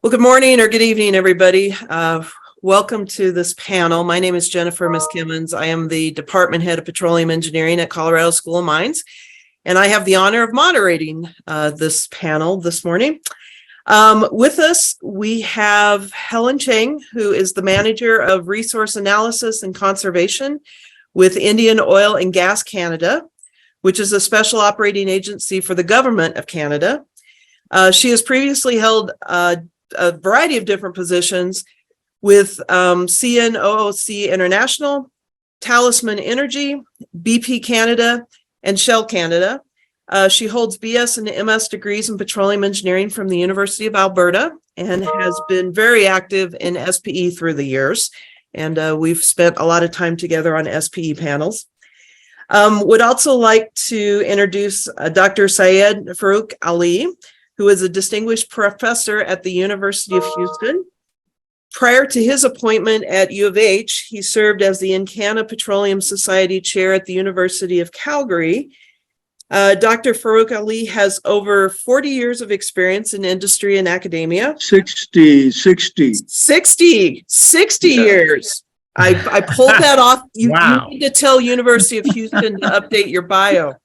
Well, good morning or good evening, everybody. Welcome to this panel. My name is Jennifer Miskimmons. I am the Department Head of Petroleum Engineering at Colorado School of Mines, and I have the honor of moderating this panel this morning. With us, we have Helen Chang, who is the Manager of Resource Analysis and Conservation with Indian Oil and Gas Canada, which is a special operating agency for the Government of Canada. She has previously held a variety of different positions with CNOOC International, Talisman Energy, BP Canada, and Shell Canada. She holds BS and MS degrees in petroleum engineering from the University of Alberta and has been very active in SPE through the years. And we've spent a lot of time together on SPE panels. Would also like to introduce Dr. Syed Farouk Ali, who is a distinguished professor at the University of Houston. Prior to his appointment at U of H, he served as the Encana Petroleum Society chair at the University of Calgary. Dr. Farouk Ali has over 40 years of experience in industry and academia. 60 years. I pulled that off. Wow. You need to tell University of Houston to update your bio.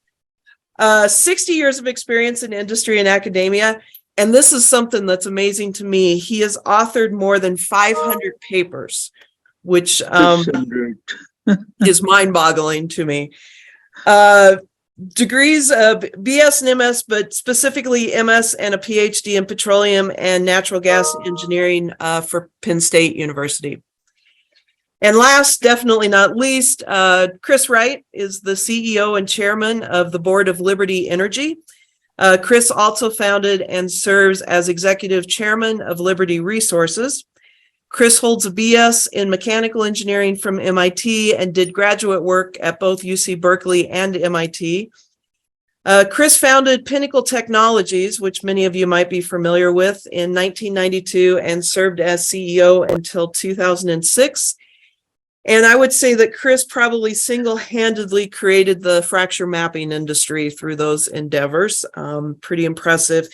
60 years of experience in industry and academia. And this is something that's amazing to me. He has authored more than 500 papers, which is mind-boggling to me. Degrees of BS and MS, but specifically MS and a PhD in petroleum and natural gas engineering for Penn State University. And last, definitely not least, Chris Wright is the CEO and chairman of the board of Liberty Energy. Chris also founded and serves as executive chairman of Liberty Resources. Chris holds a BS in mechanical engineering from MIT and did graduate work at both UC Berkeley and MIT. Chris founded Pinnacle Technologies, which many of you might be familiar with, in 1992 and served as CEO until 2006. And I would say that Chris probably single-handedly created the fracture mapping industry through those endeavors. Pretty impressive.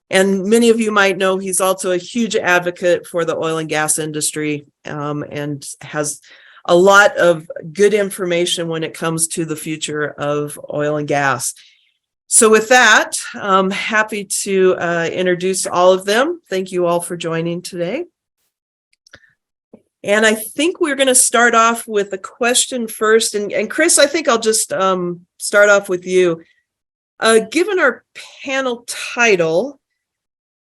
And many of you might know he's also a huge advocate for the oil and gas industry and has a lot of good information when it comes to the future of oil and gas. So with that, I'm happy to introduce all of them. Thank you all for joining today. And I think we're going to start off with a question first. And Chris, I think I'll just start off with you. Given our panel title,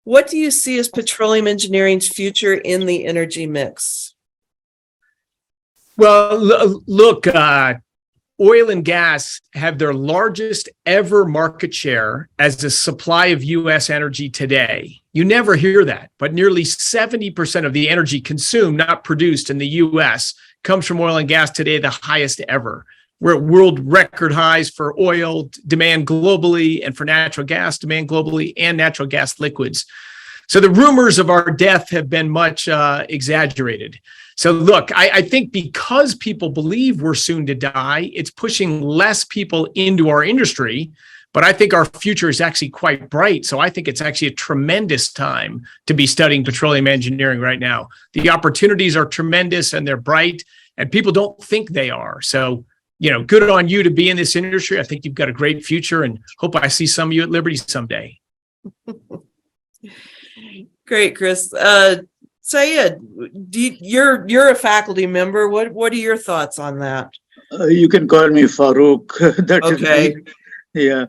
what do you see as petroleum engineering's future in the energy mix? Well, look, oil and gas have their largest ever market share as the supply of U.S. energy today. You never hear that, but nearly 70% of the energy consumed, not produced in the U.S., comes from oil and gas today, the highest ever. We're at world record highs for oil demand globally and for natural gas demand globally and natural gas liquids. So the rumors of our death have been much exaggerated. So look, I think because people believe we're soon to die, it's pushing less people into our industry, but I think our future is actually quite bright. So I think it's actually a tremendous time to be studying petroleum engineering right now. The opportunities are tremendous and they're bright, and people don't think they are. So, you know, good on you to be in this industry. I think you've got a great future and hope I see some of you at Liberty someday. Great, Chris. Syed, you're a faculty member. What are your thoughts on that? You can call me Farouk. That okay. Yeah.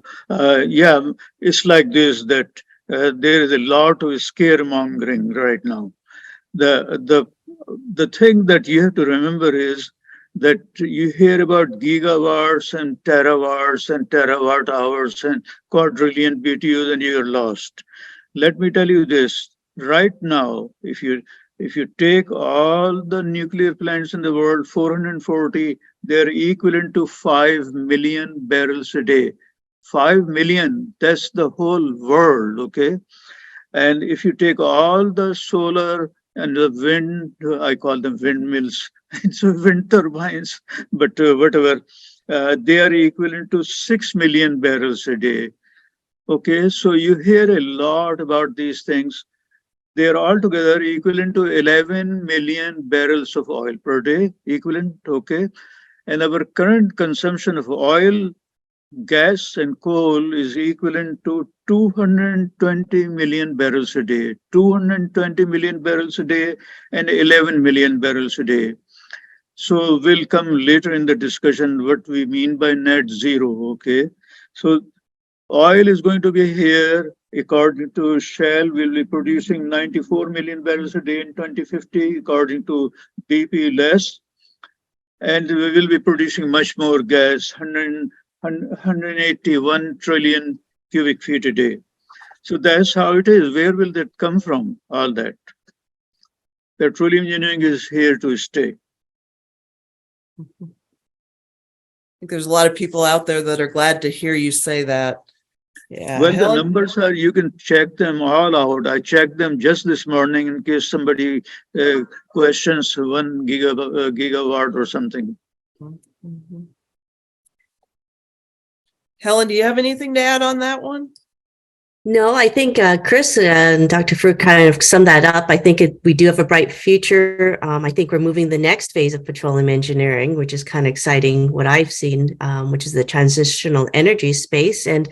It's like this, that there is a lot of scaremongering right now. The thing that you have to remember is that you hear about gigawatts and terawatt hours and quadrillion BTUs and you're lost. Let me tell you this. Right now, if you take all the nuclear plants in the world, 440, they're equivalent to 5 million barrels a day. 5 million, that's the whole world, okay? And if you take all the solar and the wind, I call them windmills, it's wind turbines, but whatever, they are equivalent to 6 million barrels a day. Okay, so you hear a lot about these things. They are altogether equivalent to 11 million barrels of oil per day, equivalent, okay? And our current consumption of oil, gas, and coal is equivalent to 220 million barrels a day, 220 million barrels a day, and 11 million barrels a day. So we'll come later in the discussion what we mean by net zero, okay? So oil is going to be here. According to Shell, we'll be producing 94 million barrels a day in 2050, according to BP less. And we will be producing much more gas, 181 trillion cubic feet a day. So that's how it is. Where will that come from, all that? Petroleum engineering is here to stay. I think there's a lot of people out there that are glad to hear you say that. Yeah. Well, the Helen? numbers are, you can check them all out. I checked them just this morning in case somebody questions 1 gigawatt or something. Mhm. Helen, do you have anything to add on that one? No, I think Chris and Dr. Fruit kind of summed that up. I think we do have a bright future. I think we're moving the next phase of petroleum engineering, which is kind of exciting, what I've seen, which is the transitional energy space. And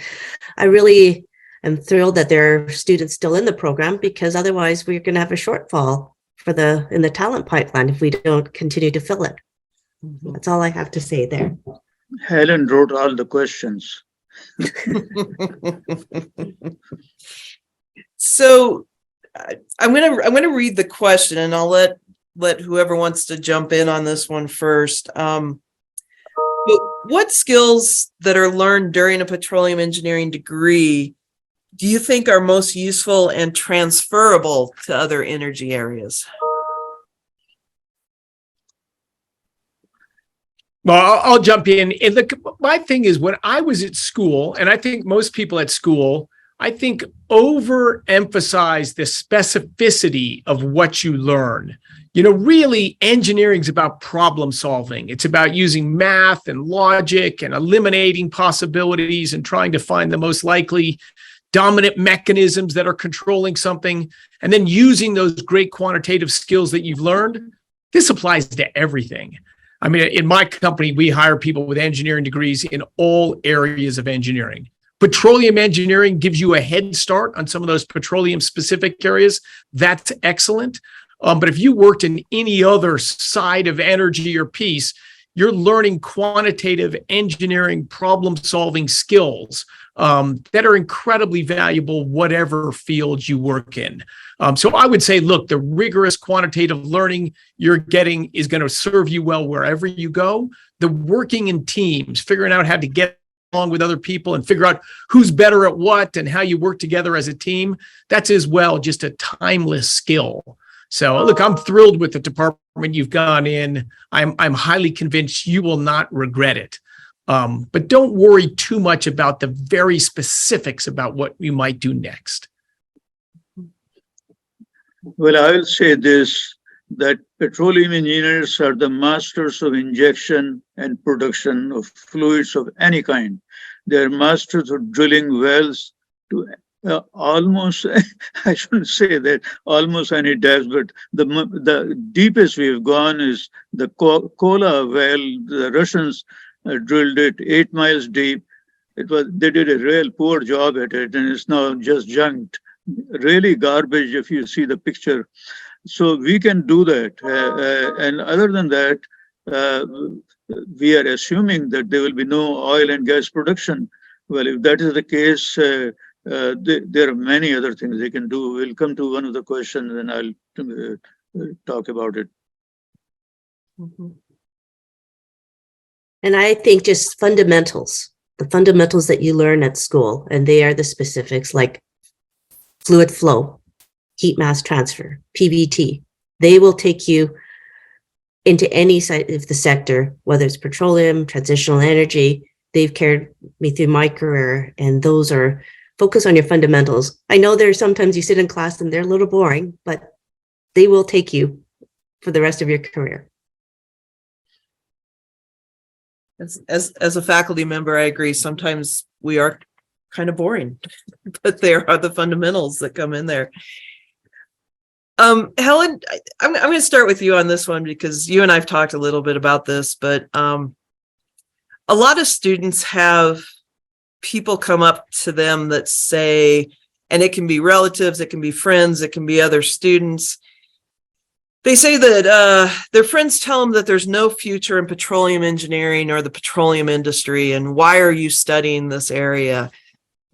I really am thrilled that there are students still in the program, because otherwise we're going to have a shortfall in the talent pipeline if we don't continue to fill it. Mhm. That's all I have to say there. Helen wrote all the questions. So I'm gonna read the question, and I'll let whoever wants to jump in on this one first. What skills that are learned during a petroleum engineering degree do you think are most useful and transferable to other energy areas? Well, I'll jump in. And look, my thing is, when I was at school, and I think most people at school, I think overemphasize the specificity of what you learn. You know, really, engineering is about problem solving. It's about using math and logic and eliminating possibilities and trying to find the most likely dominant mechanisms that are controlling something, and then using those great quantitative skills that you've learned. This applies to everything. I mean, in my company, we hire people with engineering degrees in all areas of engineering. Petroleum engineering gives you a head start on some of those petroleum specific areas. That's excellent. But if you worked in any other side of energy or piece, you're learning quantitative engineering problem solving skills that are incredibly valuable, whatever field you work in. So I would say, look, the rigorous quantitative learning you're getting is going to serve you well wherever you go. The working in teams, figuring out how to get along with other people and figure out who's better at what and how you work together as a team, that's as well just a timeless skill. So look, I'm thrilled with the department you've gone in. I'm highly convinced you will not regret it. But don't worry too much about the very specifics about what you might do next. Well, I will say this, that petroleum engineers are the masters of injection and production of fluids of any kind. They're masters of drilling wells to almost, I shouldn't say that almost any depth, but the deepest we've gone is the Kola well. The Russians drilled it 8 miles deep. They did a real poor job at it, and it's now just junked. Really garbage if you see the picture. So we can do that. And other than that, we are assuming that there will be no oil and gas production. Well, if that is the case, there are many other things they can do. We'll come to one of the questions and I'll talk about it. Mhm. And I think just fundamentals, the fundamentals that you learn at school, and they are the specifics like fluid flow, heat mass transfer, PVT. They will take you into any side of the sector, whether it's petroleum, transitional energy. They've carried me through my career, and those are focus on your fundamentals. I know there's sometimes you sit in class and they're a little boring, but they will take you for the rest of your career. As a faculty member, I agree. Sometimes we are kind of boring, but there are the fundamentals that come in there. Helen, I'm going to start with you on this one because you and I've talked a little bit about this, but a lot of students have people come up to them that say, and it can be relatives, it can be friends, it can be other students. They say that their friends tell them that there's no future in petroleum engineering or the petroleum industry, and why are you studying this area?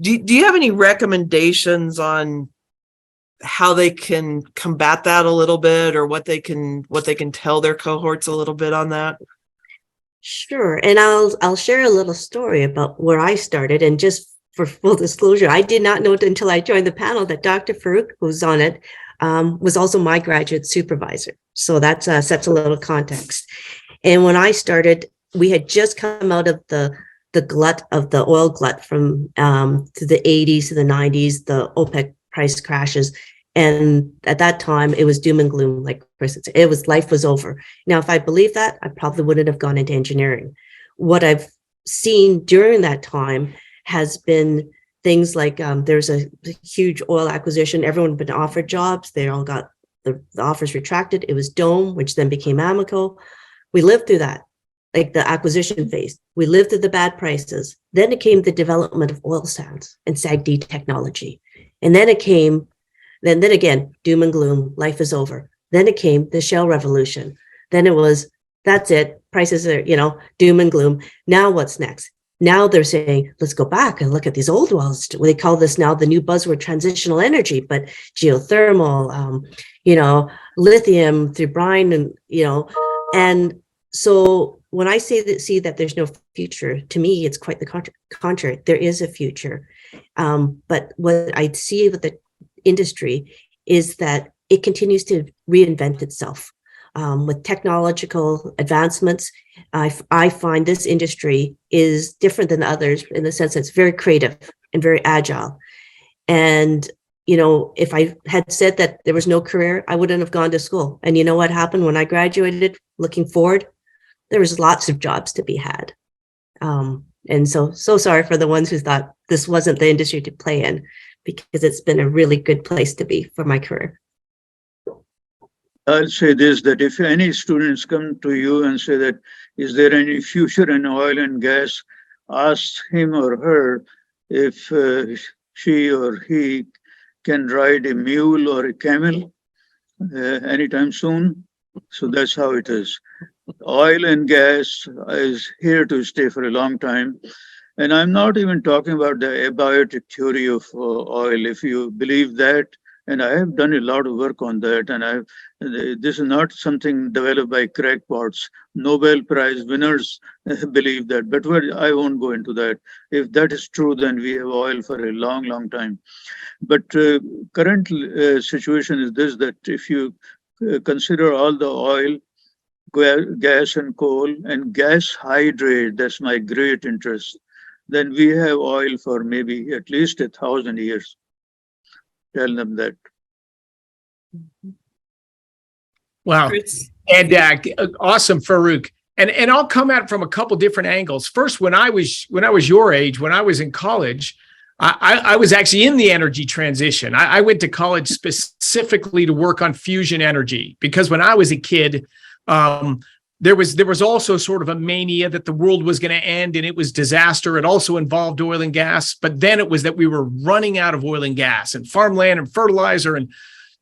Do you have any recommendations on how they can combat that a little bit, or what they can tell their cohorts a little bit on that? Sure. And I'll share a little story about where I started. And just for full disclosure, I did not know until I joined the panel that Dr. Farouk, who's on it, was also my graduate supervisor. So that sets a little context. And when I started, we had just come out of the glut of the oil glut from to the 80s to the 90s, the OPEC price crashes. And at that time, it was doom and gloom. Like Chris said, it was, life was over. Now, if I believed that, I probably wouldn't have gone into engineering. What I've seen during that time has been things like there's a huge oil acquisition. Everyone had been offered jobs. They all got the offers retracted. It was Dome, which then became Amoco. We lived through that, like the acquisition phase. We lived through the bad prices. Then it came the development of oil sands and SAGD technology. And then it came, then again, doom and gloom, life is over. Then it came the shale revolution. Then it was, that's it, prices are, doom and gloom. Now what's next? Now they're saying, let's go back and look at these old wells. They call this now the new buzzword, transitional energy, but geothermal, lithium through brine, and so when I see that there's no future, to me, it's quite the contrary. There is a future. But what I see with the industry is that it continues to reinvent itself. With technological advancements, I find this industry is different than others in the sense that it's very creative and very agile. And, if I had said that there was no career, I wouldn't have gone to school. And you know what happened when I graduated? Looking forward, there was lots of jobs to be had. And so sorry for the ones who thought this wasn't the industry to play in, because it's been a really good place to be for my career. I'll say this, that if any students come to you and say that, is there any future in oil and gas, ask him or her if she or he can ride a mule or a camel anytime soon. So that's how it is. Oil and gas is here to stay for a long time. And I'm not even talking about the abiotic theory of oil. If you believe that, and I have done a lot of work on that, and this is not something developed by crackpots. Nobel Prize winners believe that, but I won't go into that. If that is true, then we have oil for a long, long time. But current situation is this, that if you consider all the oil, gas and coal, and gas hydrate, that's my great interest, then we have oil for maybe at least 1,000 years. Tell them that. Wow. Chris? And awesome, Farouk. And I'll come at it from a couple different angles. First, when I was your age, when I was in college, I was actually in the energy transition. I went to college specifically to work on fusion energy, because when I was a kid, there was also sort of a mania that the world was going to end, and it was disaster. It also involved oil and gas, but then it was that we were running out of oil and gas and farmland and fertilizer, and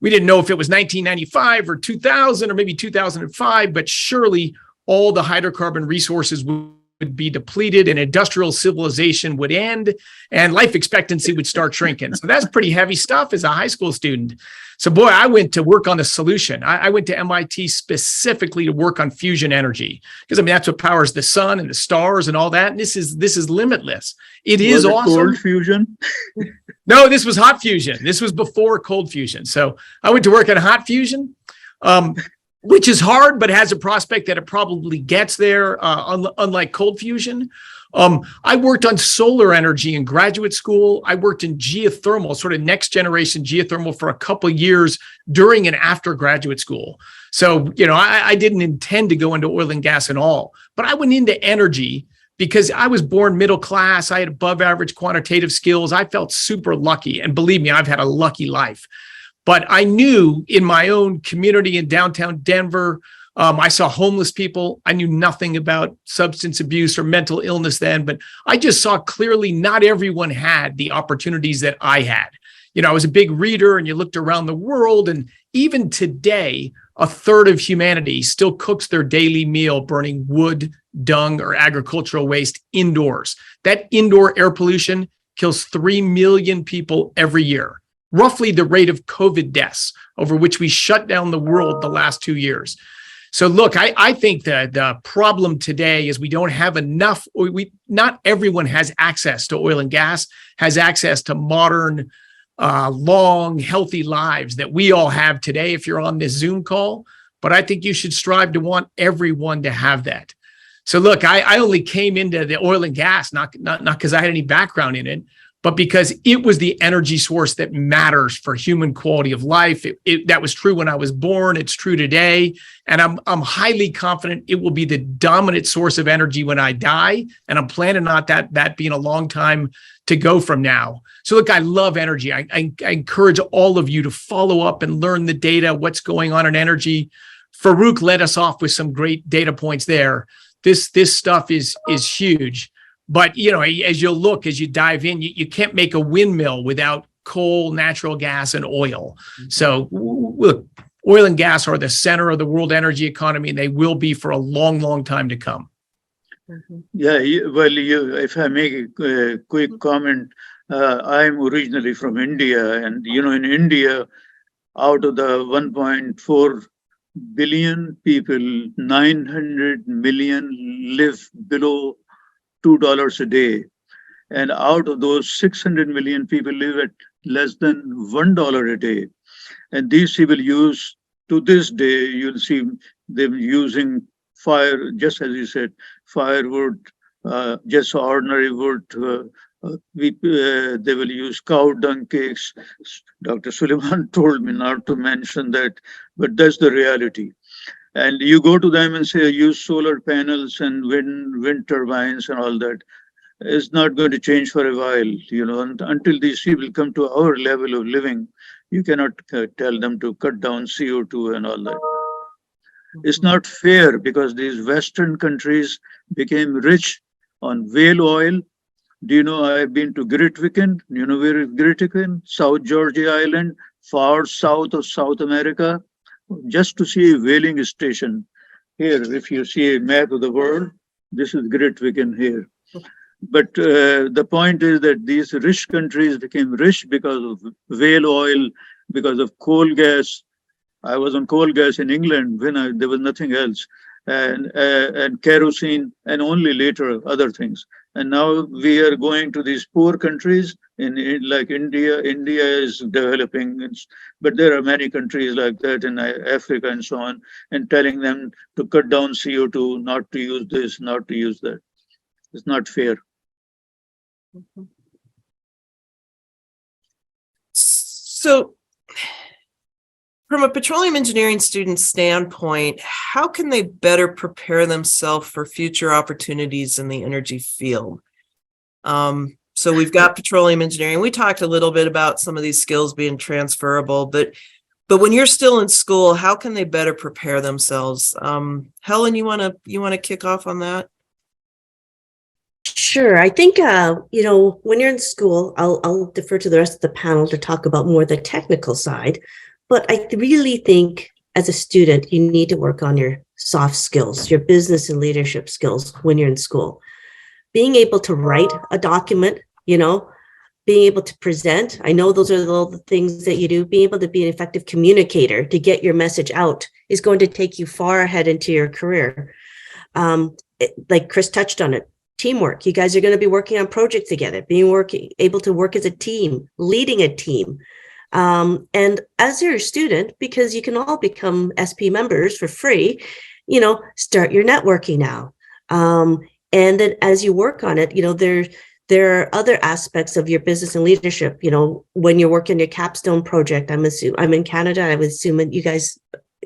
we didn't know if it was 1995 or 2000 or maybe 2005, but surely all the hydrocarbon resources would be depleted and industrial civilization would end and life expectancy would start shrinking. So that's pretty heavy stuff as a high school student. So boy, I went to work on a solution. I went to MIT specifically to work on fusion energy, because I mean, that's what powers the sun and the stars and all that. And this is limitless. It is awesome. Cold fusion? No, this was hot fusion. This was before cold fusion. So I went to work at hot fusion, which is hard, but has a prospect that it probably gets there, unlike cold fusion. I worked on solar energy in graduate school. I worked in geothermal, sort of next generation geothermal, for a couple of years during and after graduate school. So, I didn't intend to go into oil and gas at all, but I went into energy because I was born middle class. I had above average quantitative skills. I felt super lucky. And believe me, I've had a lucky life. But I knew in my own community in downtown Denver, I saw homeless people. I knew nothing about substance abuse or mental illness then, but I just saw clearly not everyone had the opportunities that I had. You know, I was a big reader, and you looked around the world, and even today, a third of humanity still cooks their daily meal burning wood, dung, or agricultural waste indoors. That indoor air pollution kills 3 million people every year, roughly the rate of COVID deaths, over which we shut down the world the last 2 years. So look, I think that the problem today is we don't have enough, not everyone has access to oil and gas, has access to modern, long, healthy lives that we all have today if you're on this Zoom call. But I think you should strive to want everyone to have that. So look, I only came into the oil and gas, not because I had any background in it, but because it was the energy source that matters for human quality of life. That was true when I was born. It's true today. And I'm highly confident it will be the dominant source of energy when I die. And I'm planning on that being a long time to go from now. So look, I love energy. I encourage all of you to follow up and learn the data, what's going on in energy. Farouk led us off with some great data points there. This stuff is huge. But, you know, as you dive in, you can't make a windmill without coal, natural gas, and oil. So look, oil and gas are the center of the world energy economy, and they will be for a long, long time to come. Yeah, if I make a quick comment, I'm originally from India, and in India, out of the 1.4 billion people, 900 million live below $2 a day. And out of those, 600 million people live at less than $1 a day. And these people use, to this day, you'll see them using fire, just as you said, firewood, just ordinary wood. They will use cow dung cakes. Dr. Suleiman told me not to mention that, but that's the reality. And you go to them and say, use solar panels and wind turbines and all that. It's not going to change for a while, until these people come to our level of living. You cannot tell them to cut down CO2 and all that. It's not fair because these Western countries became rich on whale oil. Do you know I've been to Grytviken? You know where is Grytviken? South Georgia Island, far south of South America, just to see a whaling station. Here, if you see a map of the world, this is Grytviken here. But the point is that these rich countries became rich because of whale oil, because of coal gas. I was on coal gas in England when there was nothing else, and kerosene, and only later other things. And now we are going to these poor countries like India. India is developing, but there are many countries like that in Africa and so on, and telling them to cut down CO2, not to use this, not to use that. It's not fair. So from a petroleum engineering student standpoint, how can they better prepare themselves for future opportunities in the energy field? So we've got petroleum engineering. We talked a little bit about some of these skills being transferable, but when you're still in school, how can they better prepare themselves? Helen, you want to kick off on that? Sure. I think, when you're in school, I'll defer to the rest of the panel to talk about more the technical side. But I really think as a student, you need to work on your soft skills, your business and leadership skills when you're in school. Being able to write a document, being able to present. I know those are all the things that you do. Being able to be an effective communicator to get your message out is going to take you far ahead into your career. Like Chris touched on it. Teamwork. You guys are going to be working on projects together, able to work as a team, leading a team. And as you're a student, because you can all become SP members for free, start your networking now. And then as you work on it, there are other aspects of your business and leadership. When you're working your capstone project, I'm in Canada. I would assume that you guys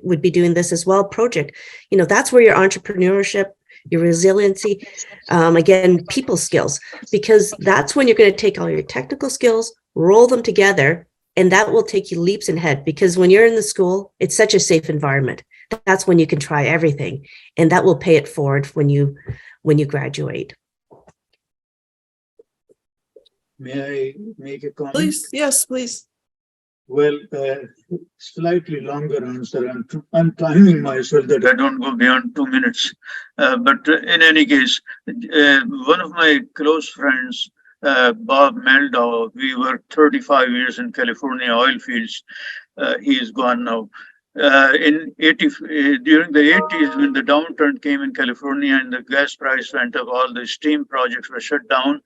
would be doing this as well. Project, that's where your entrepreneurship, your resiliency, again, people skills, because that's when you're going to take all your technical skills, roll them together, And that will take you leaps ahead, because when you're in the school, it's such a safe environment. That's when you can try everything, and that will pay it forward when you graduate. May I make a comment? Please, yes, please. Well, slightly longer answer. I'm timing myself that I don't go beyond 2 minutes. But in any case, one of my close friends, Bob Meldau, we worked 35 years in California oil fields. He is gone now. During the 80s, when the downturn came in California and the gas price went up, all the steam projects were shut down.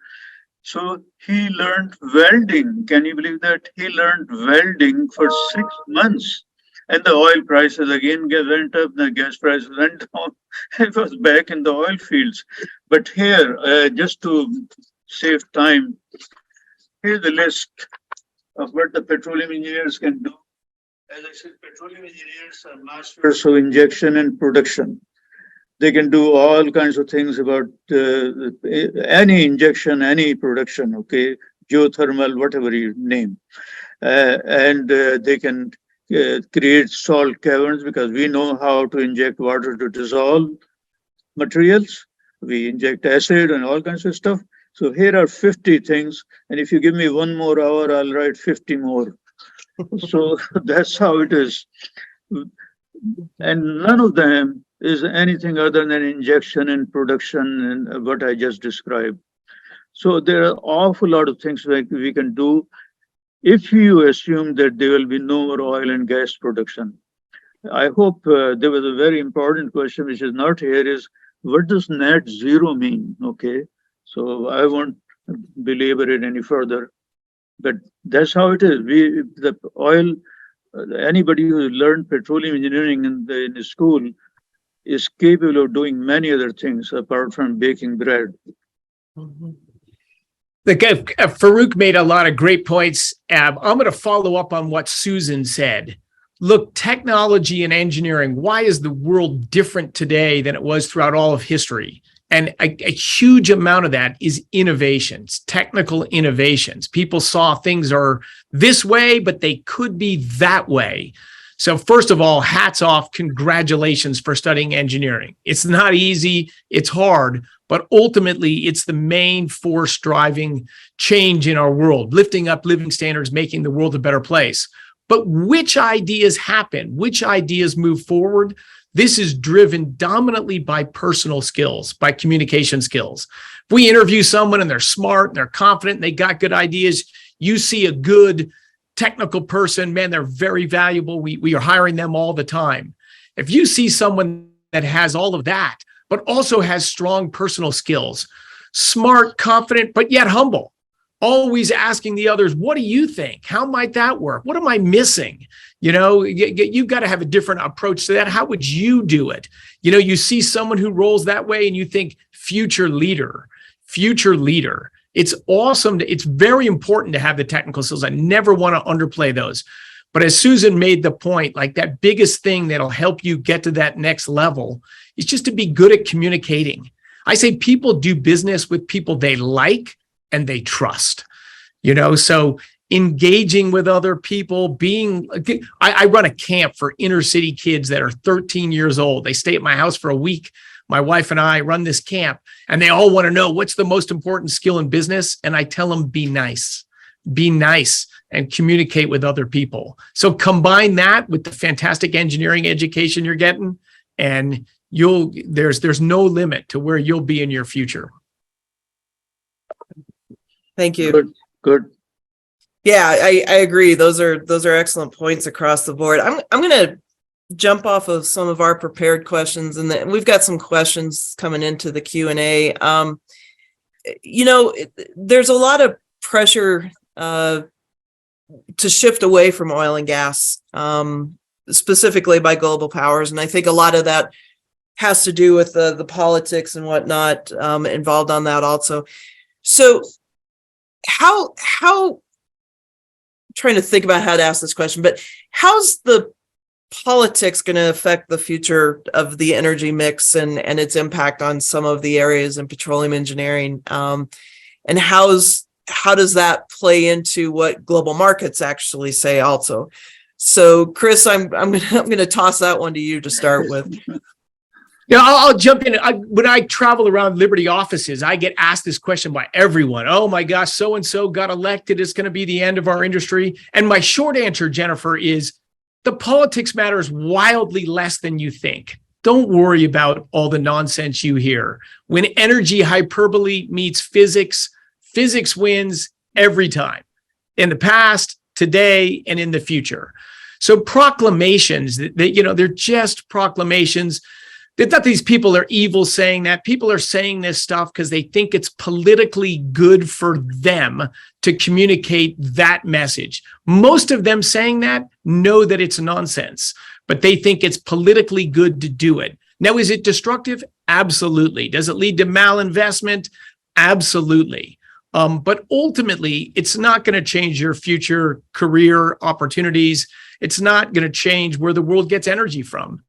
So he learned welding. Can you believe that? He learned welding for 6 months. And the oil prices again went up, the gas prices went down. It was back in the oil fields. But here, just to save time, here's the list of what the petroleum engineers can do. As I said, petroleum engineers are masters of injection and production. They can do all kinds of things about any injection, any production, okay, geothermal, whatever you name. And they can create salt caverns, because we know how to inject water to dissolve materials. We inject acid and all kinds of stuff. So here are 50 things. And if you give me 1 more hour, I'll write 50 more. So that's how it is. And none of them is anything other than injection and production and what I just described. So there are an awful lot of things that we can do if you assume that there will be no more oil and gas production. I hope there was a very important question which is not here, is what does net zero mean? Okay, so I won't belabor it any further, but that's how it is. The oil, anybody who learned petroleum engineering in the school is capable of doing many other things apart from baking bread. Farouk made a lot of great points. I'm going to follow up on what Susan said. Look, technology and engineering, why is the world different today than it was throughout all of history? And a huge amount of that is innovations, technical innovations. People saw things are this way, but they could be that way. So first of all, hats off, congratulations for studying engineering. It's not easy, it's hard, but ultimately it's the main force driving change in our world, lifting up living standards, making the world a better place. But which ideas happen? Which ideas move forward? This is driven dominantly by personal skills, by communication skills. If we interview someone and they're smart and they're confident and they got good ideas, you see a good technical person, man, they're very valuable. We are hiring them all the time. If you see someone that has all of that, but also has strong personal skills, smart, confident, but yet humble, always asking the others, what do you think? How might that work? What am I missing? You know, you've got to have a different approach to that. How would you do it? You know, you see someone who rolls that way and you think future leader. It's awesome. It's very important to have the technical skills. I never want to underplay those. But as Susan made the point, like that biggest thing that'll help you get to that next level is just to be good at communicating. I say people do business with people they like and they trust, you know, so engaging with other people, I run a camp for inner city kids that are 13 years old. They stay at my house for a week. My wife and I run this camp and they all want to know what's the most important skill in business. And I tell them, be nice and communicate with other people. So combine that with the fantastic engineering education you're getting and there's no limit to where you'll be in your future. Thank you. Good. Yeah, I agree. Those are excellent points across the board. I'm going to jump off of some of our prepared questions, and then we've got some questions coming into the Q&A. You know, there's a lot of pressure to shift away from oil and gas, specifically by global powers, and I think a lot of that has to do with the politics and whatnot involved on that also. So how trying to think about how to ask this question, but how's the politics going to affect the future of the energy mix and its impact on some of the areas in petroleum engineering? And how's how does that play into what global markets actually say also? So Chris, I'm gonna toss that one to you to start with. Yeah, I'll jump in. When I travel around Liberty offices, I get asked this question by everyone. Oh my gosh, so-and-so got elected. It's going to be the end of our industry. And my short answer, Jennifer, is the politics matters wildly less than you think. Don't worry about all the nonsense you hear. When energy hyperbole meets physics, physics wins every time, in the past, today, and in the future. So proclamations, they're just proclamations. It's not these people are evil saying that. People are saying this stuff because they think it's politically good for them to communicate that message. Most of them saying that know that it's nonsense, but they think it's politically good to do it. Now, is it destructive? Absolutely. Does it lead to malinvestment? Absolutely. But ultimately, it's not going to change your future career opportunities. It's not going to change where the world gets energy from.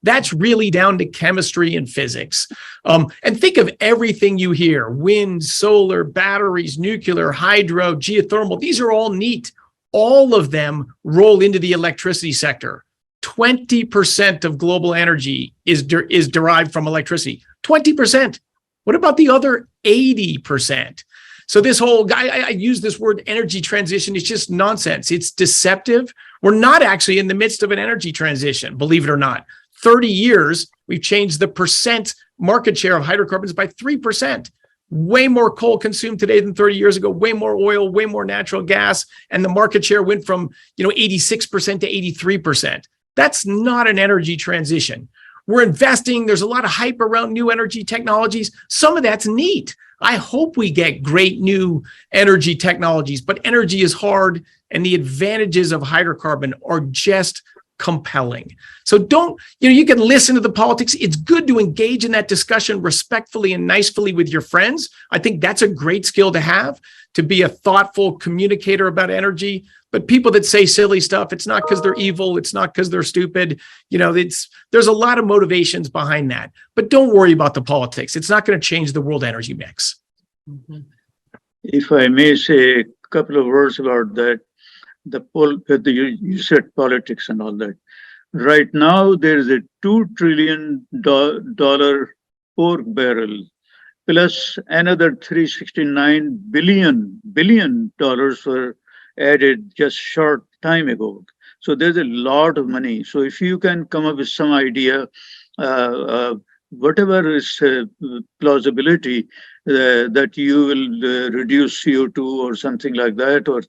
That's really down to chemistry and physics. And think of everything you hear: wind, solar, batteries, nuclear, hydro, geothermal. These are all neat. All of them roll into the electricity sector. 20% of global energy is derived from electricity. 20%. What about the other 80%? So this whole, I use this word energy transition. It's just nonsense. It's deceptive. We're not actually in the midst of an energy transition, believe it or not. 30 years, we've changed the percent market share of hydrocarbons by 3%. Way more coal consumed today than 30 years ago, way more oil, way more natural gas, and the market share went from 86% to 83%. That's not an energy transition. We're investing. There's a lot of hype around new energy technologies. Some of that's neat. I hope we get great new energy technologies, but energy is hard, and the advantages of hydrocarbon are just compelling. So you can listen to the politics. It's good to engage in that discussion respectfully and nicely with your friends. I think that's a great skill to have, to be a thoughtful communicator about energy. But people that say silly stuff, it's not because they're evil. It's not because they're stupid. There's a lot of motivations behind that. But don't worry about the politics. It's not going to change the world energy mix. Mm-hmm. If I may say a couple of words about that, you said politics and all that. Right now, there is a $2 trillion pork barrel plus another $369 billion were added just short time ago. So there's a lot of money. So if you can come up with some idea, whatever is plausibility that you will reduce CO2 or something like that, or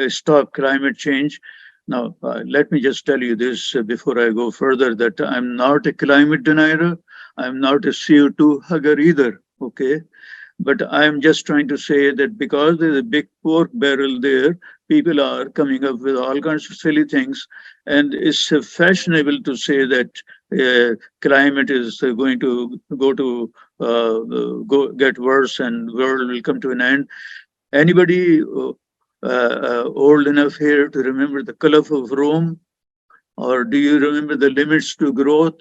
stop climate change. Now, let me just tell you this before I go further, that I'm not a climate denier. I'm not a CO2 hugger either, okay? But I'm just trying to say that because there's a big pork barrel there, people are coming up with all kinds of silly things. And it's fashionable to say that climate is going to get worse and world will come to an end. Anybody old enough here to remember the Colossus of Rome? Or do you remember the limits to growth?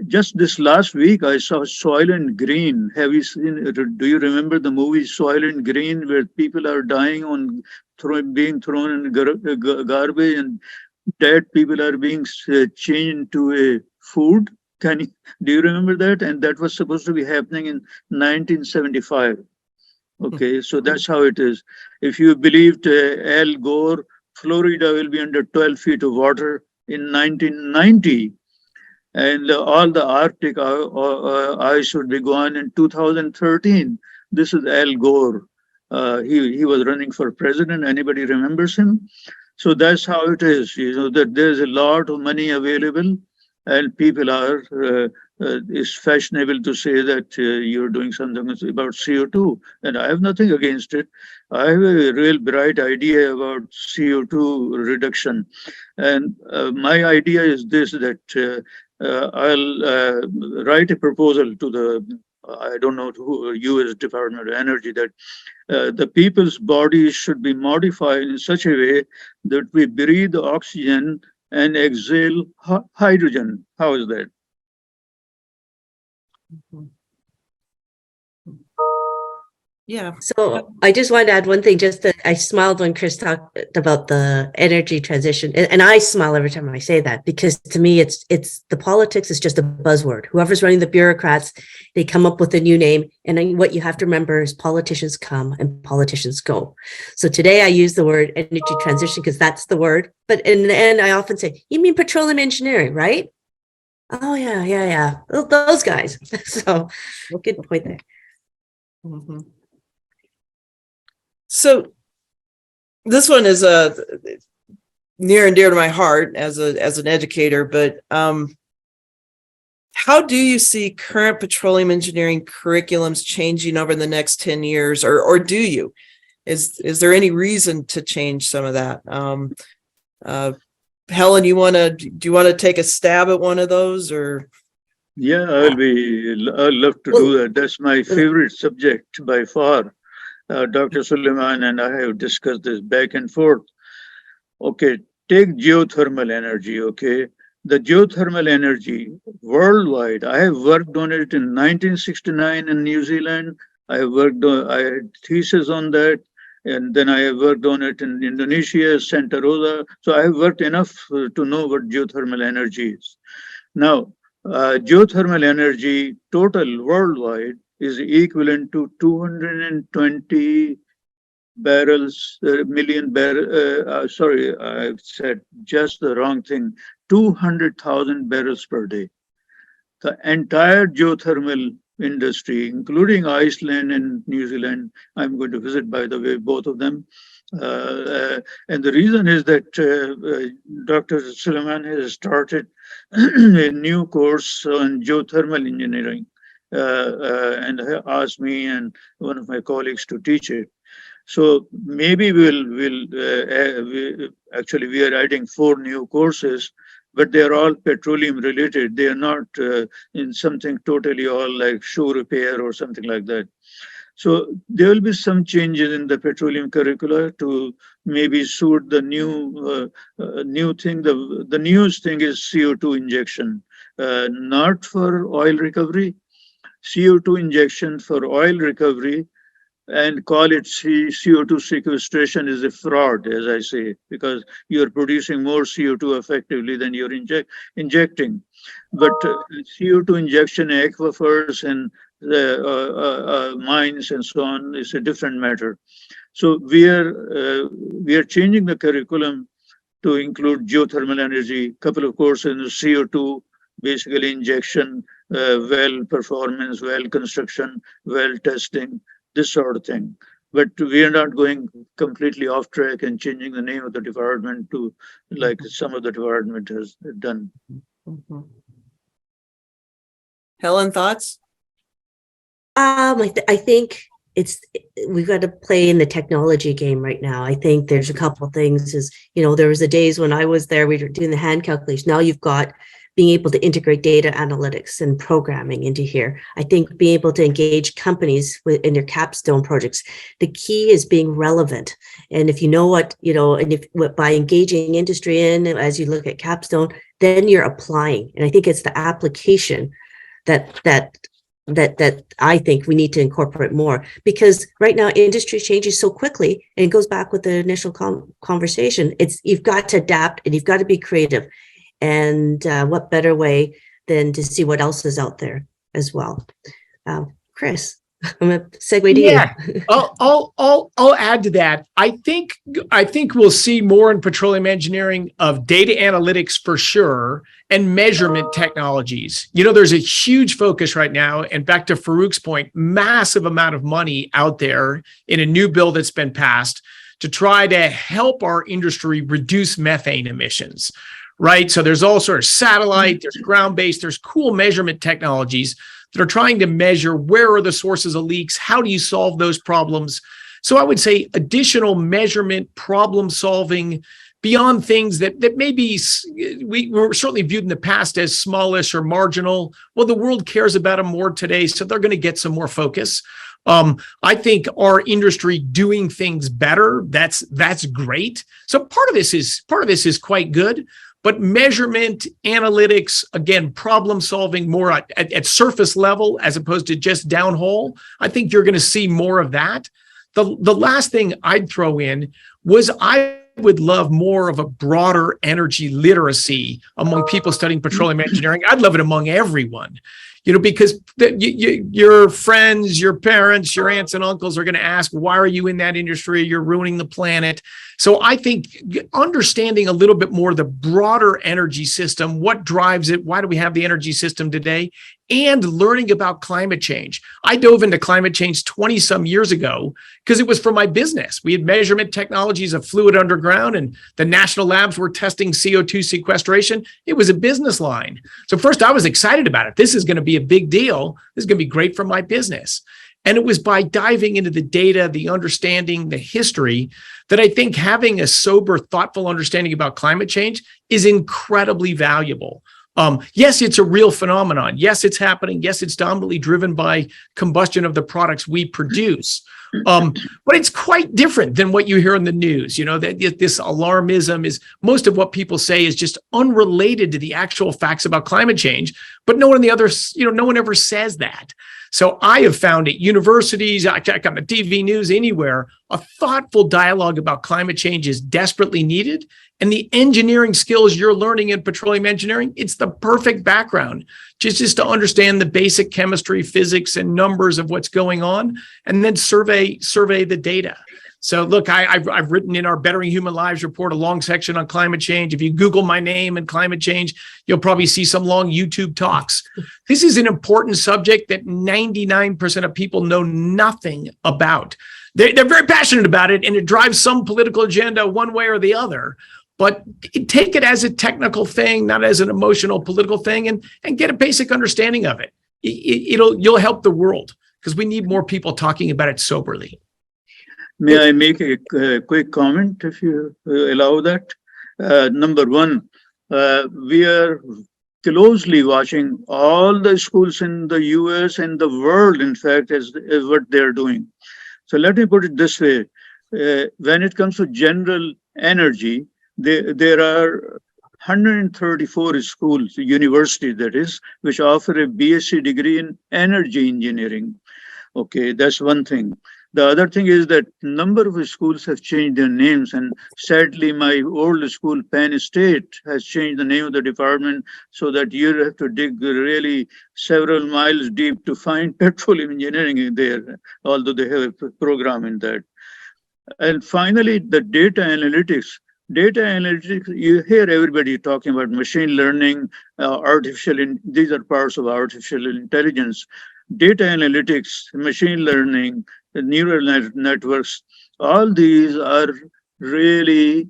Just this last week, I saw Soylent Green. Have you seen? Do you remember the movie Soylent Green, where people are dying on being thrown in garbage, and dead people are being changed to a food? Do you remember that? And that was supposed to be happening in 1975. Okay, so that's how it is. If you believed Al Gore, Florida will be under 12 feet of water in 1990. And all the Arctic ice would be gone in 2013. This is Al Gore. He was running for president. Anybody remembers him? So that's how it is. That there's a lot of money available, and people are. It's fashionable to say that you're doing something about CO2, and I have nothing against it. I have a real bright idea about CO2 reduction, and my idea is this: that I'll write a proposal to the, I don't know, to U.S. Department of Energy, that the people's bodies should be modified in such a way that we breathe oxygen and exhale hydrogen. How is that? Yeah. So I just wanted to add one thing, just that I smiled when Chris talked about the energy transition. And I smile every time I say that, because to me, it's the politics is just a buzzword. Whoever's running the bureaucrats, they come up with a new name. And then what you have to remember is politicians come and politicians go. So today I use the word energy transition because that's the word. But in the end, I often say, you mean petroleum engineering, right? Oh, yeah. Those guys. So good point there. Mhm. So this one is near and dear to my heart as an educator, but how do you see current petroleum engineering curriculums changing over the next 10 years, or do you? Is there any reason to change some of that? Helen, do you want to take a stab at one of those, or? Yeah, I'd love to do that. That's my favorite subject by far. Dr. Suleiman and I have discussed this back and forth. Okay, take geothermal energy, okay? The geothermal energy worldwide, I have worked on it in 1969 in New Zealand. I had thesis on that, and then I have worked on it in Indonesia, Santa Rosa. So I have worked enough to know what geothermal energy is. Now, geothermal energy total worldwide is equivalent to 220 million barrels. Sorry, I said just the wrong thing. 200,000 barrels per day. The entire geothermal industry, including Iceland and New Zealand, I'm going to visit, by the way, both of them. And the reason is that Dr. Suleiman has started a new course on geothermal engineering and asked me and one of my colleagues to teach it. So maybe we are adding 4 new courses, but they're all petroleum related. They are not in something totally all like shoe repair or something like that. So there will be some changes in the petroleum curricula to maybe suit the new thing. The newest thing is CO2 injection, not for oil recovery. CO2 injection for oil recovery and call it CO2 sequestration is a fraud, as I say, because you're producing more CO2 effectively than you're injecting. But CO2 injection in aquifers and mines and so on is a different matter. So we are changing the curriculum to include geothermal energy, couple of courses in CO2, basically injection, well performance, well construction, well testing, this sort of thing. But we are not going completely off track and changing the name of the department to like some of the department has done. Mhm. Helen, thoughts? I think we've got to play in the technology game right now. I think there's a couple of things there was the days when I was there, we were doing the hand calculation. Now you've got being able to integrate data analytics and programming into here. I think being able to engage companies in your capstone projects, the key is being relevant. And if you know by engaging industry in, as you look at capstone, then you're applying. And I think it's the application that I think we need to incorporate more, because right now industry changes so quickly, and it goes back with the initial conversation. You've got to adapt and you've got to be creative. And what better way than to see what else is out there as well. Chris, I'm gonna segue to you. I'll add to that. I think we'll see more in petroleum engineering of data analytics for sure, and measurement technologies. There's a huge focus right now, and back to Farouk's point, massive amount of money out there in a new bill that's been passed to try to help our industry reduce methane emissions. Right. So there's all sort of satellite, there's ground-based, there's cool measurement technologies that are trying to measure where are the sources of leaks, how do you solve those problems. So I would say additional measurement, problem solving beyond things that maybe we were certainly viewed in the past as smallish or marginal. Well, the world cares about them more today, so they're going to get some more focus. I think our industry doing things better, that's great. So part of this is quite good. but measurement, analytics, again, problem solving more at surface level as opposed to just downhole. I think you're going to see more of that. The last thing I'd throw in was I would love more of a broader energy literacy among people studying petroleum engineering. I'd love it among everyone, because your friends, your parents, your aunts and uncles are going to ask, why are you in that industry? You're ruining the planet. So I think understanding a little bit more the broader energy system, what drives it, why do we have the energy system today, and learning about climate change. I dove into climate change 20 some years ago because it was for my business. We had measurement technologies of fluid underground, and the national labs were testing CO2 sequestration. It was a business line. So first I was excited about it. This is going to be a big deal. This is going to be great for my business. And it was by diving into the data, the understanding, the history, that I think having a sober, thoughtful understanding about climate change is incredibly valuable. Yes, it's a real phenomenon. Yes, it's happening. Yes, it's dominantly driven by combustion of the products we produce. But it's quite different than what you hear in the news. That this alarmism is, most of what people say is just unrelated to the actual facts about climate change. But no one ever says that. So I have found at universities, on the TV news, anywhere, a thoughtful dialogue about climate change is desperately needed. And the engineering skills you're learning in petroleum engineering, it's the perfect background just to understand the basic chemistry, physics, and numbers of what's going on, and then survey the data. So look, I've written in our Bettering Human Lives report a long section on climate change. If you Google my name and climate change, you'll probably see some long YouTube talks. This is an important subject that 99% of people know nothing about. They're very passionate about it, and it drives some political agenda one way or the other. But take it as a technical thing, not as an emotional political thing, and get a basic understanding of it. You'll help the world, because we need more people talking about it soberly. May I make a quick comment, if you allow that? Number one, we are closely watching all the schools in the US and the world, in fact, is what they're doing. So let me put it this way. When it comes to general energy, there are 134 schools, universities that is, which offer a BSc degree in energy engineering. Okay, that's one thing. The other thing is that number of schools have changed their names, and sadly, my old school, Penn State, has changed the name of the department so that you have to dig really several miles deep to find petroleum engineering in there, although they have a program in that. And finally, the data analytics. Data analytics, you hear everybody talking about machine learning, these are parts of artificial intelligence. Data analytics, machine learning, the neural networks, all these are really,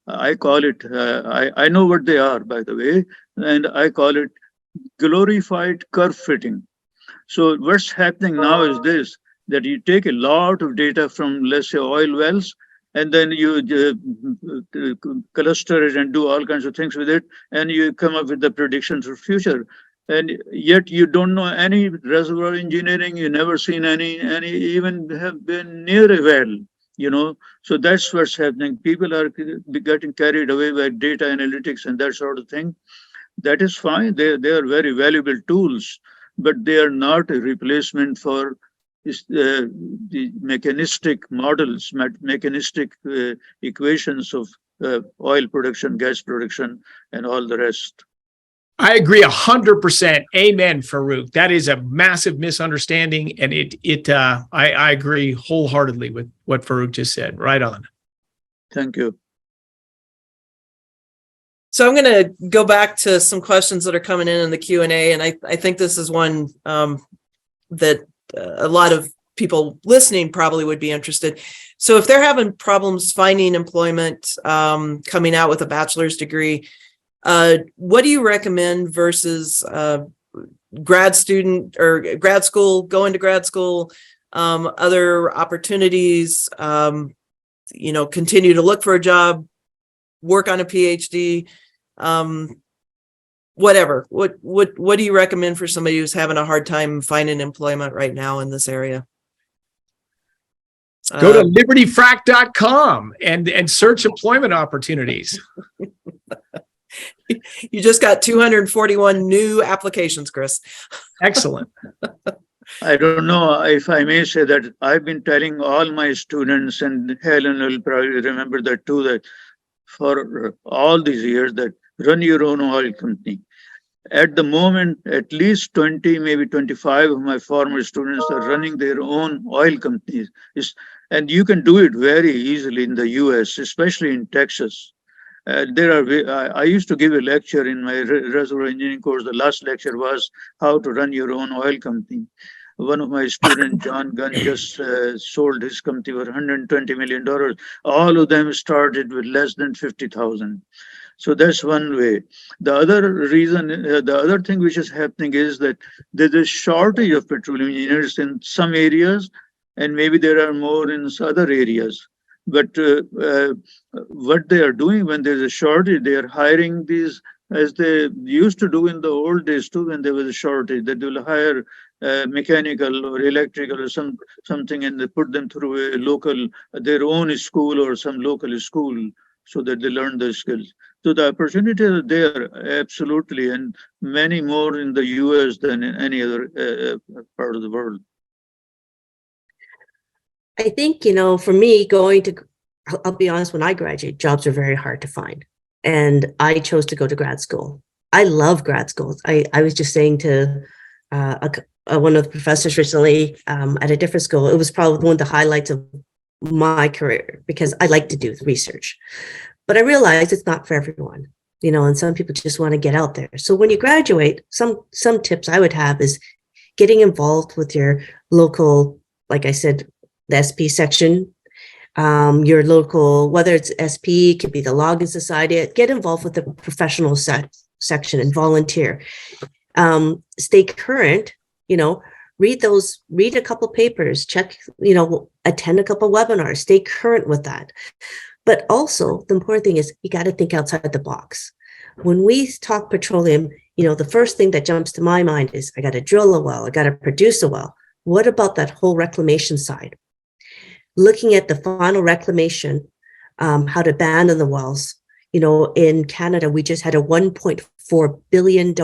I call it, I know what they are, by the way, and I call it glorified curve fitting. So what's happening now is this, that you take a lot of data from, let's say, oil wells, and then you cluster it and do all kinds of things with it, and you come up with the predictions for future. And yet you don't know any reservoir engineering, you've never seen any even have been near a well, So that's what's happening. People are getting carried away by data analytics and that sort of thing. That is fine. They are very valuable tools, but they are not a replacement for the mechanistic models, mechanistic equations of oil production, gas production, and all the rest. I agree 100%. Amen, Farouk. That is a massive misunderstanding, and I agree wholeheartedly with what Farouk just said. Right on. Thank you. So I'm going to go back to some questions that are coming in the Q&A, and I think this is one that a lot of people listening probably would be interested. So if they're having problems finding employment, coming out with a bachelor's degree, what do you recommend versus grad student or grad school, going to grad school, other opportunities, continue to look for a job, work on a PhD, whatever. What do you recommend for somebody who's having a hard time finding employment right now in this area? Go to libertyfrac.com and search employment opportunities. You just got 241 new applications, Chris. Excellent. I don't know if I may say that I've been telling all my students, and Helen will probably remember that too, that for all these years that run your own oil company. At the moment, at least 20, maybe 25 of my former students are running their own oil companies. And you can do it very easily in the US, especially in Texas. I used to give a lecture in my reservoir engineering course. The last lecture was how to run your own oil company. One of my students, John Gunn, just sold his company for $120 million. All of them started with less than 50,000. So that's one way. The other reason, the other thing which is happening is that there's a shortage of petroleum engineers in some areas, and maybe there are more in other areas. But what they are doing when there's a shortage, they are hiring these, as they used to do in the old days too, when there was a shortage, that they will hire mechanical or electrical or something, and they put them through a local, their own school or some local school, so that they learn the skills. So the opportunities are there, absolutely, and many more in the US than in any other part of the world. I think, for me, I'll be honest, when I graduate, jobs are very hard to find. And I chose to go to grad school. I love grad schools. I was just saying to one of the professors recently at a different school, it was probably one of the highlights of my career because I like to do research. But I realized it's not for everyone, and some people just want to get out there. So when you graduate, some tips I would have is getting involved with your local, like I said, the SP section, your local, whether it's SP, it could be the Logging Society, get involved with the professional section and volunteer. Stay current, read a couple papers, check, attend a couple webinars, stay current with that. But also the important thing is you got to think outside the box. When we talk petroleum, the first thing that jumps to my mind is I got to drill a well, I got to produce a well. What about that whole reclamation side? Looking at the final reclamation, how to abandon the wells. In Canada, we just had a $1.4 billion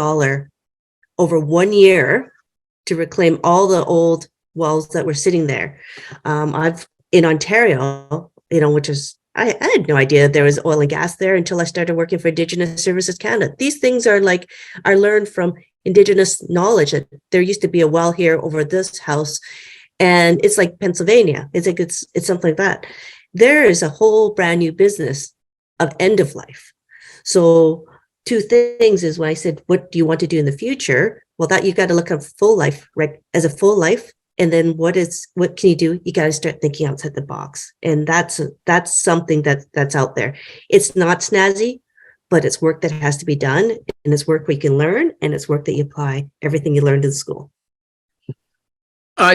over 1 year to reclaim all the old wells that were sitting there. I've in Ontario, which is, I had no idea there was oil and gas there until I started working for Indigenous Services Canada. These things are I learned from Indigenous knowledge that there used to be a well here over this house. And it's like Pennsylvania. It's something like that. There is a whole brand new business of end of life. So two things is when I said, what do you want to do in the future? Well, that you got to look at full life, right? As a full life. And then what can you do? You got to start thinking outside the box. And that's something that's out there. It's not snazzy, but it's work that has to be done. And it's work we can learn. And it's work that you apply everything you learned in school.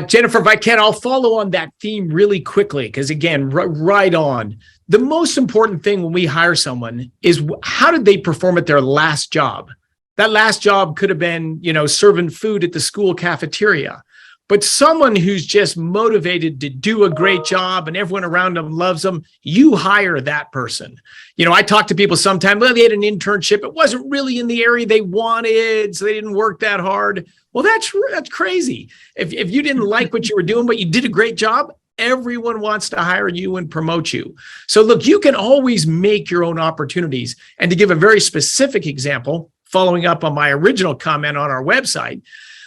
Jennifer, if I can, I'll follow on that theme really quickly, because again, right on. The most important thing when we hire someone is how did they perform at their last job? That last job could have been, serving food at the school cafeteria. But someone who's just motivated to do a great job and everyone around them loves them, you hire that person. I talk to people sometimes, well, they had an internship. It wasn't really in the area they wanted, so they didn't work that hard. Well, that's crazy. If you didn't like what you were doing, but you did a great job, everyone wants to hire you and promote you. So look, you can always make your own opportunities. And to give a very specific example, following up on my original comment on our website,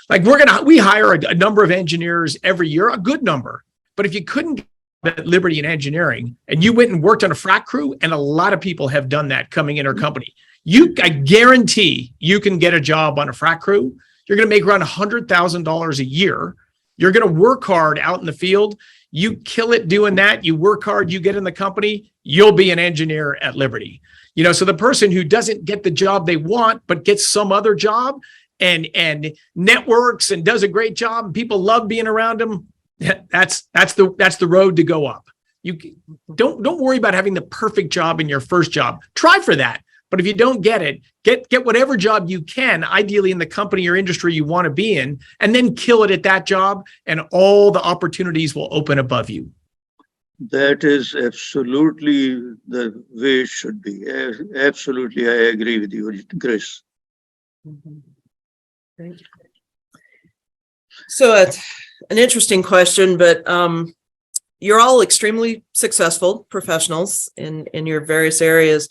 we hire a number of engineers every year, a good number. But if you couldn't get at Liberty in engineering and you went and worked on a frac crew, and a lot of people have done that coming in our company, I guarantee you can get a job on a frac crew. You're going to make around $100,000 a year. You're going to work hard out in the field. You kill it doing that. You work hard, you get in the company, you'll be an engineer at Liberty. So the person who doesn't get the job they want, but gets some other job, and networks and does a great job and people love being around them, that's the road to go up. You don't worry about having the perfect job in your first job. Try for that. But if you don't get it, get whatever job you can, ideally in the company or industry you want to be in, and then kill it at that job, and all the opportunities will open above you. That is absolutely the way it should be. Absolutely, I agree with you, Grace. Great. So it's an interesting question, but you're all extremely successful professionals in your various areas.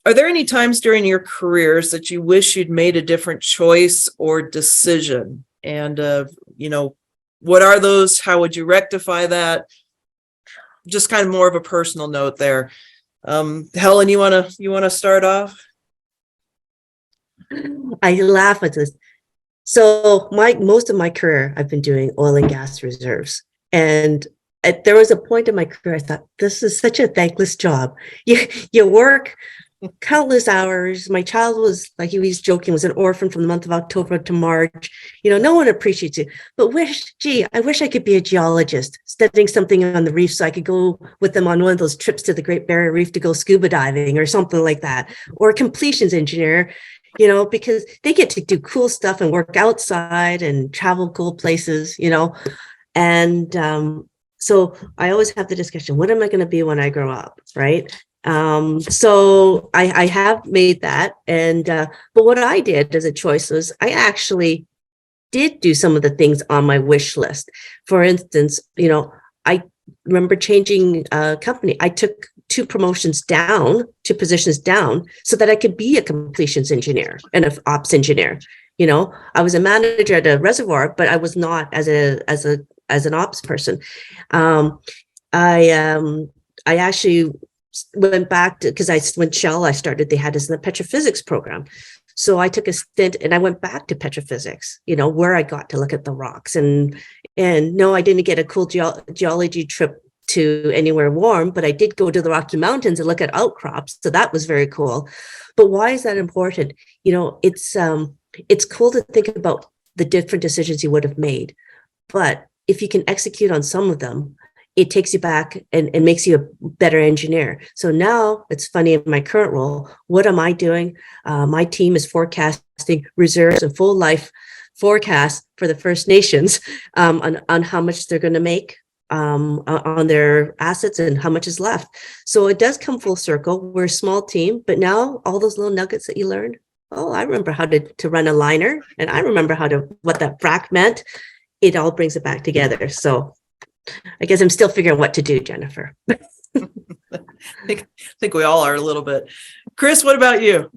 Are there any times during your careers that you wish you'd made a different choice or decision? And what are those? How would you rectify that? Just kind of more of a personal note there. Helen, you wanna start off? I laugh at this. So most of my career, I've been doing oil and gas reserves. And there was a point in my career, I thought, this is such a thankless job. You work countless hours. My child was, like he was joking, was an orphan from the month of October to March. No one appreciates it. But I wish I could be a geologist studying something on the reef so I could go with them on one of those trips to the Great Barrier Reef to go scuba diving or something like that. Or a completions engineer, because they get to do cool stuff and work outside and travel cool places, And so I always have the discussion, what am I going to be when I grow up, right? So I have made that. And but what I did as a choice was I actually did do some of the things on my wish list. For instance, I remember changing a company. I took two positions down, so that I could be a completions engineer and an ops engineer. I was a manager at a reservoir, but I was not as an ops person. I actually went back to, because when Shell I started, they had us in the petrophysics program. So I took a stint and I went back to petrophysics, where I got to look at the rocks. And no, I didn't get a cool geology trip to anywhere warm, but I did go to the Rocky Mountains and look at outcrops. So that was very cool. But why is that important? It's cool to think about the different decisions you would have made. But if you can execute on some of them, it takes you back and makes you a better engineer. So now it's funny, in my current role, what am I doing? My team is forecasting reserves and full life forecasts for the First Nations on how much they're going to make on their assets and how much is left. So it does come full circle. We're a small team, but now all those little nuggets that you learned, I remember how to run a liner, and I remember what that frac meant. It all brings it back together. So I guess I'm still figuring out what to do, Jennifer. I think we all are a little bit. Chris, what about you?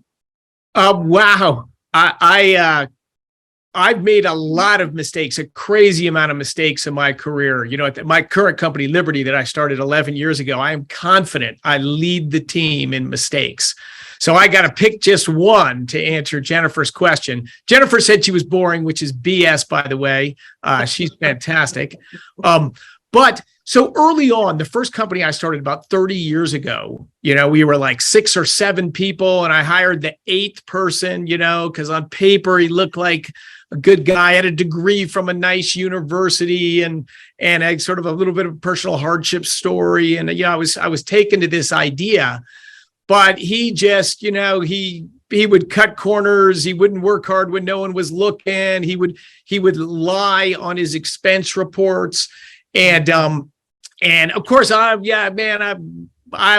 Wow. I've made a lot of mistakes, a crazy amount of mistakes in my career. At my current company, Liberty, that I started 11 years ago, I am confident I lead the team in mistakes. So I got to pick just one to answer Jennifer's question. Jennifer said she was boring, which is BS, by the way. She's fantastic. But so early on, the first company I started about 30 years ago, we were like 6 or 7 people, and I hired the 8th person, because on paper he looked like a good guy, had a degree from a nice university, and a sort of a little bit of a personal hardship story. And I was taken to this idea, but he just, he would cut corners. He wouldn't work hard when no one was looking. He would lie on his expense reports. And of course, I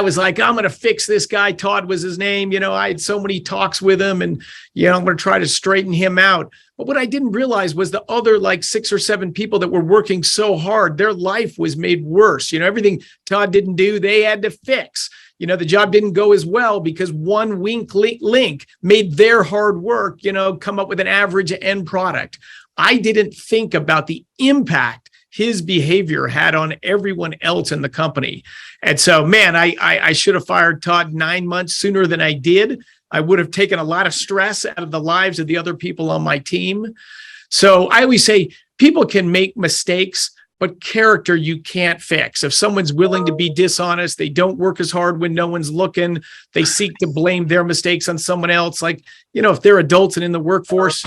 was like, I'm going to fix this guy. Todd was his name. I had so many talks with him, and, I'm going to try to straighten him out. But what I didn't realize was the other 6 or 7 people that were working so hard, their life was made worse. Everything Todd didn't do, they had to fix. The job didn't go as well because one weak link made their hard work, come up with an average end product. I didn't think about the impact his behavior had on everyone else in the company. And so, man, I should have fired Todd 9 months sooner than I did. I would have taken a lot of stress out of the lives of the other people on my team. So I always say people can make mistakes, but character you can't fix. If someone's willing to be dishonest, they don't work as hard when no one's looking, they seek to blame their mistakes on someone else. If they're adults and in the workforce,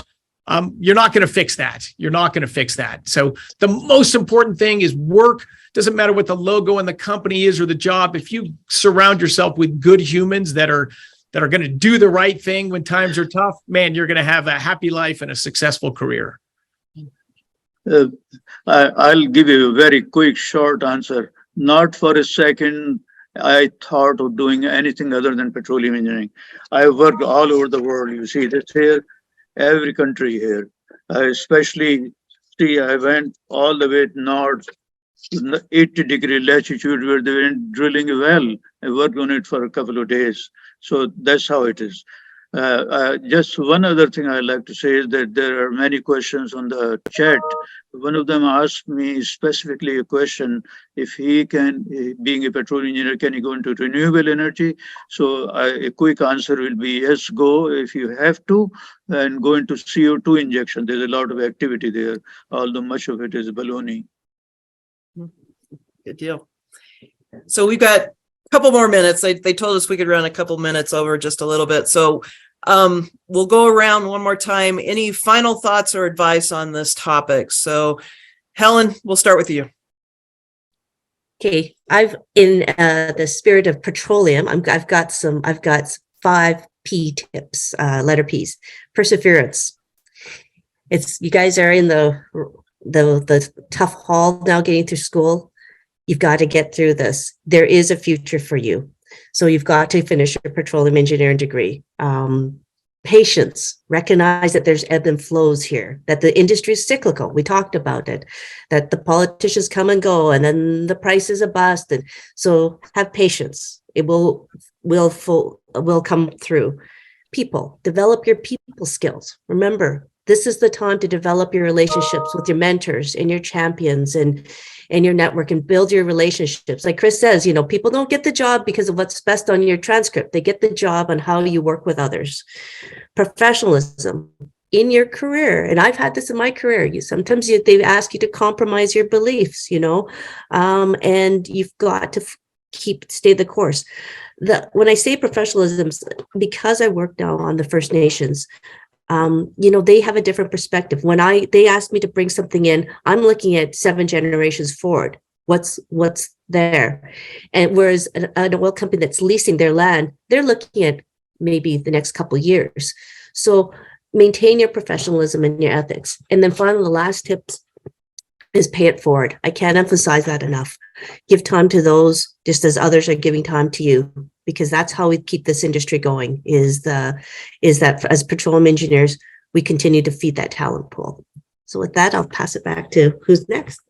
you're not going to fix that. You're not going to fix that. So the most important thing is work. Doesn't matter what the logo in the company is or the job. If you surround yourself with good humans that are going to do the right thing when times are tough, man, you're going to have a happy life and a successful career. I'll give you a very quick, short answer. Not for a second I thought of doing anything other than petroleum engineering. I worked all over the world. You see this here, every country here. I especially see I went all the way north to the 80-degree latitude where they were drilling a well. I worked on it for a couple of days. So that's how it is. Just one other thing I like to say is that there are many questions on the chat. One of them asked me specifically a question, if he can, being a petroleum engineer, can he go into renewable energy? So a quick answer will be yes, go if you have to, and go into CO2 injection. There's a lot of activity there, although much of it is baloney. Good deal. So we've got a couple more minutes. They told us we could run a couple minutes over just a little bit. So we'll go around one more time. Any final thoughts or advice on this topic? So Helen, we'll start with you. Okay, I've in the spirit of petroleum, I've got 5 P tips, letter P's. Perseverance. It's you guys are in the tough haul now getting through school. You've got to get through this. There is a future for you. So you've got to finish your petroleum engineering degree. Patience, recognize that there's ebb and flows here, that the industry is cyclical. We talked about it, that the politicians come and go, and then the price is a bust. And so have patience. It will come through. People, develop your people skills. Remember, this is the time to develop your relationships with your mentors and your champions and your network, and build your relationships. Like Chris says, people don't get the job because of what's best on your transcript. They get the job on how you work with others. Professionalism in your career. And I've had this in my career. Sometimes they ask you to compromise your beliefs, and you've got to stay the course. When I say professionalism, because I work now on the First Nations, they have a different perspective. When they asked me to bring something in, I'm looking at 7 generations forward. What's there? And whereas an oil company that's leasing their land, they're looking at maybe the next couple of years. So maintain your professionalism and your ethics. And then finally, the last tip is pay it forward. I can't emphasize that enough. Give time to those just as others are giving time to you, because that's how we keep this industry going, is that as petroleum engineers, we continue to feed that talent pool. So with that, I'll pass it back to who's next.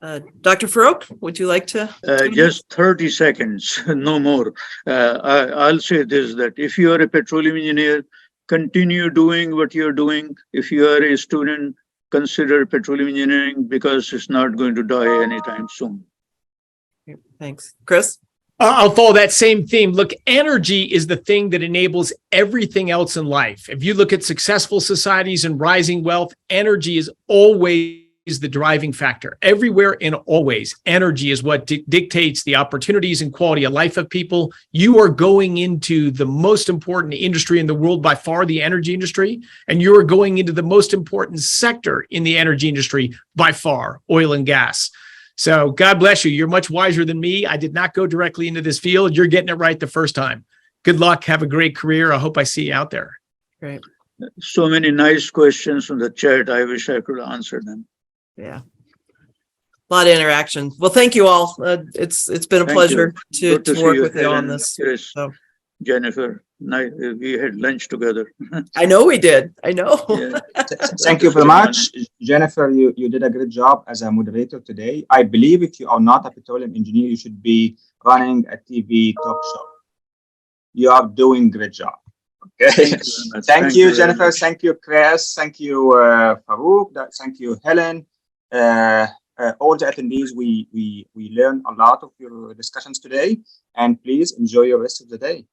Dr. Farouk, would you like to? Just 30 seconds, no more. I'll say this, that if you are a petroleum engineer, continue doing what you're doing. If you are a student, consider petroleum engineering, because it's not going to die anytime soon. Thanks. Chris? I'll follow that same theme. Look, energy is the thing that enables everything else in life. If you look at successful societies and rising wealth, energy is always the driving factor. Everywhere and always, energy is what dictates the opportunities and quality of life of people. You are going into the most important industry in the world, by far, the energy industry, and you are going into the most important sector in the energy industry, by far, oil and gas. So God bless you. You're much wiser than me. I did not go directly into this field. You're getting it right the first time. Good luck. Have a great career. I hope I see you out there. Great. So many nice questions from the chat. I wish I could answer them. Yeah. A lot of interaction. Well, thank you all. It's been a pleasure to work with you on this. Chris, So. Jennifer, we had lunch together. I know we did. I know. Yeah. Thank you very much. Jennifer, you did a great job as a moderator today. I believe if you are not a petroleum engineer, you should be running a TV talk show. You are doing a great job. Okay. Thank you, Jennifer. Thank you, Chris. Thank you, Farouk. Thank you, Helen. All the attendees, we learned a lot of your discussions today, and please enjoy your rest of the day.